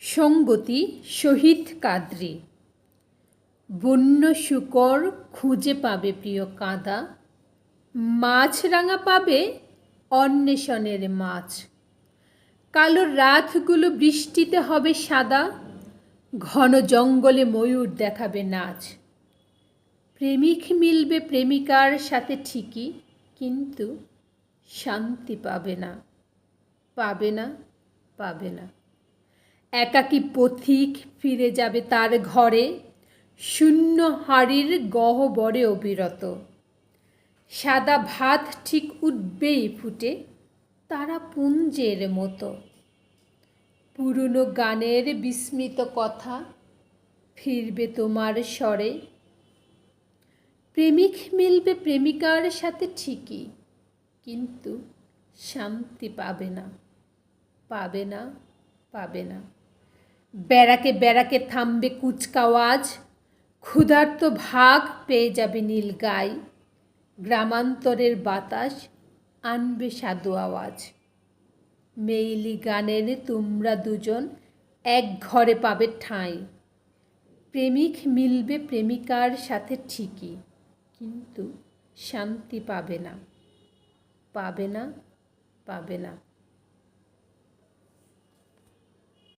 সঙ্গতি শহীদ কাদরী। বন্য শূকর খুঁজে পাবে প্রিয় কাঁদা, মাছরাঙা পাবে অন্বেষণের মাছ। কালো রাতগুলো বৃষ্টিতে হবে সাদা, ঘন জঙ্গলে ময়ূর দেখাবে নাচ। প্রেমিক মিলবে প্রেমিকার সাথে ঠিকই, কিন্তু শান্তি পাবে না, পাবে না, পাবে না। একাকী পথিক ফিরে যাবে তার ঘরে, শূন্য হাড়ির গহ্বরে অবিরত। সাদা ভাত ঠিক উঠবেই ফুটে তারাপুঞ্জের মতো। পুরনো গানের বিস্মৃত কথা ফিরবে তোমার স্বরে। প্রেমিক মিলবে প্রেমিকার সাথে ঠিকই, কিন্তু শান্তি পাবে না, পাবে না, পাবে না। ব্যারাকে ব্যারাকে থামবে কুচকাওয়াজ, ক্ষুধার্ত ভাগ পেয়ে যাবে নীল গাই। গ্রামান্তরের বাতাস আনবে সাধু আওয়াজ। মেইলি গানের তোমরা দুজন এক ঘরে পাবে ঠাঁই। প্রেমিক মিলবে প্রেমিকার সাথে ঠিকই, কিন্তু শান্তি পাবে না, পাবে না, পাবে না।